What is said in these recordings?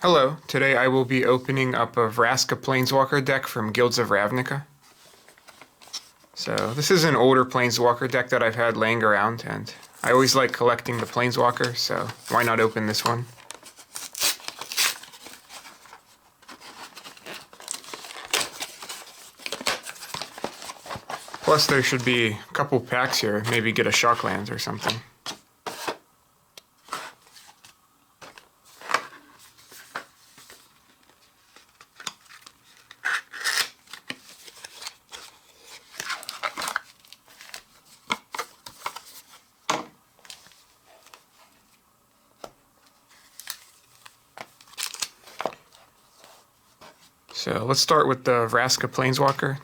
Hello, today I will be opening up a Vraska Planeswalker deck from Guilds of Ravnica. So this is an older Planeswalker deck that I've had laying around, and I always like collecting the Planeswalker, so why not open this one? Plus there should be a couple packs here, maybe get a Shocklands or something. So let's start with the Vraska Planeswalker.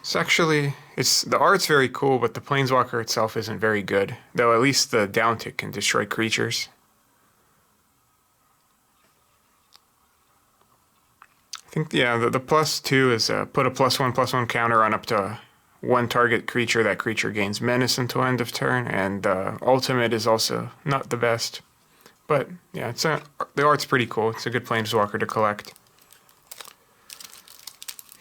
The art's very cool, but the Planeswalker itself isn't very good, though at least the downtick can destroy creatures. I think, yeah, the +2 is put a +1/+1 counter on up to one target creature. That creature gains menace until end of turn, and the ultimate is also not the best. But yeah, the art's pretty cool. It's a good Planeswalker to collect.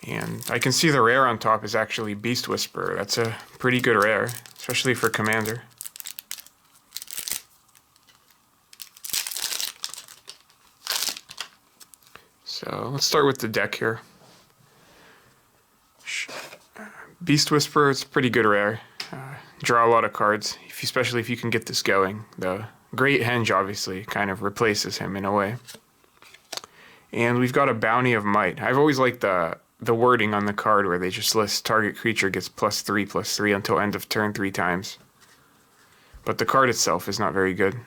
And I can see the rare on top is actually Beast Whisperer. That's a pretty good rare, especially for Commander. So let's start with the deck here. Beast Whisperer is pretty good rare. Draw a lot of cards, especially if you can get this going. The Great Henge obviously kind of replaces him in a way. And we've got a Bounty of Might. I've always liked the wording on the card where they just list target creature gets +3/+3 until end of turn 3 times. But the card itself is not very good.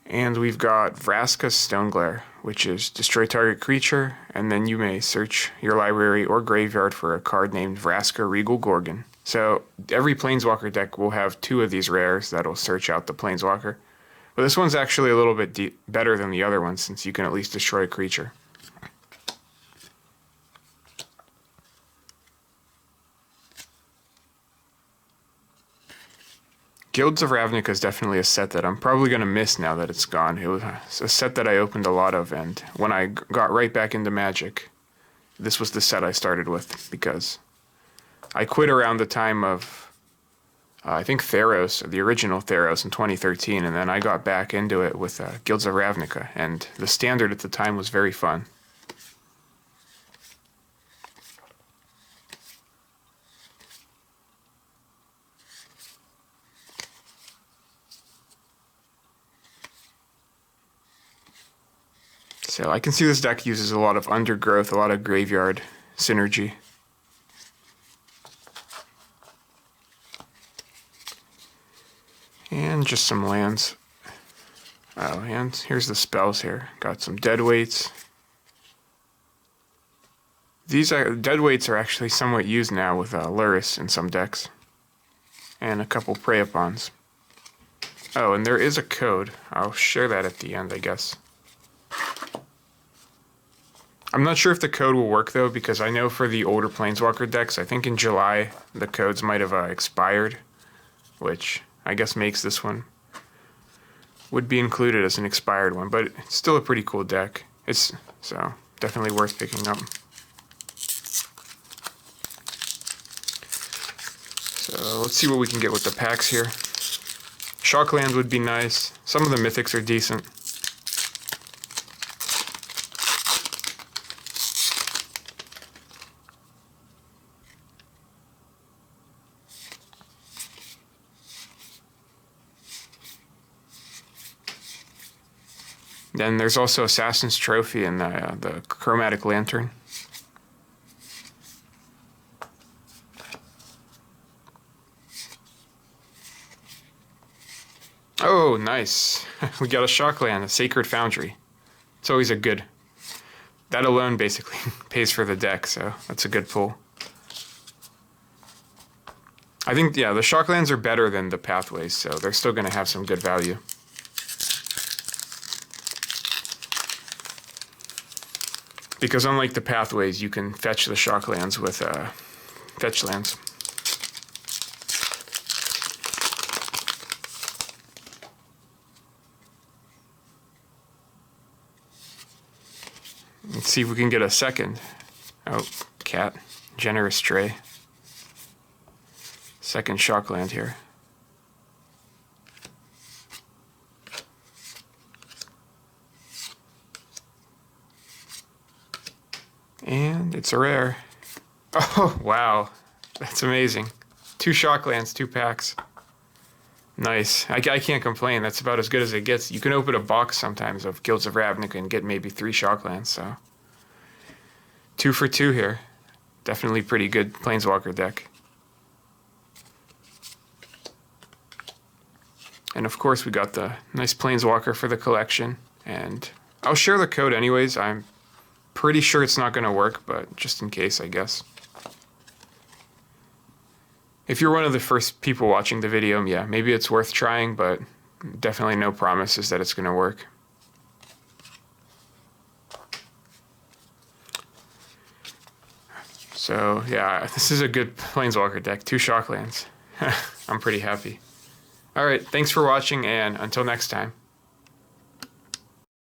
And we've got Vraska's Stoneglare, which is destroy target creature, and then you may search your library or graveyard for a card named Vraska Regal Gorgon. So every Planeswalker deck will have 2 of these rares that'll search out the Planeswalker. But this one's actually a little bit better than the other one since you can at least destroy a creature. Guilds of Ravnica is definitely a set that I'm probably going to miss now that it's gone. It was a set that I opened a lot of, and when I got right back into Magic, this was the set I started with, because I quit around the time of, I think Theros, the original Theros in 2013, and then I got back into it with Guilds of Ravnica, and the standard at the time was very fun. So I can see this deck uses a lot of Undergrowth, a lot of Graveyard synergy. And just some lands. Oh, and here's the spells here. Got some Deadweights. These Deadweights are actually somewhat used now with Lurrus in some decks. And a couple Prey-Upons. Oh, and there is a code. I'll share that at the end, I guess. I'm not sure if the code will work though, because I know for the older Planeswalker decks, I think in July the codes might have expired, which I guess makes this one would be included as an expired one, but it's still a pretty cool deck. It's so definitely worth picking up. So let's see what we can get with the packs here. Shocklands would be nice. Some of the mythics are decent. Then there's also Assassin's Trophy and the Chromatic Lantern. Oh, nice. We got a Shockland, a Sacred Foundry. It's always a good... That alone basically pays for the deck, so that's a good pull. I think, yeah, the Shocklands are better than the Pathways, so they're still going to have some good value. Because unlike the Pathways, you can fetch the Shocklands with fetch lands. Let's see if we can get a second. Oh, cat. Generous tray. Second Shockland here. And it's a rare. Oh, wow. That's amazing. 2 Shocklands, 2 packs. Nice. I can't complain. That's about as good as it gets. You can open a box sometimes of Guilds of Ravnica and get maybe 3 Shocklands, so 2 for 2 here. Definitely pretty good Planeswalker deck. And of course we got the nice Planeswalker for the collection. And I'll share the code anyways. I'm pretty sure it's not going to work, but just in case, I guess. If you're one of the first people watching the video, yeah, maybe it's worth trying, but definitely no promises that it's going to work. So, yeah, this is a good Planeswalker deck. 2 Shocklands. I'm pretty happy. Alright, thanks for watching, and until next time.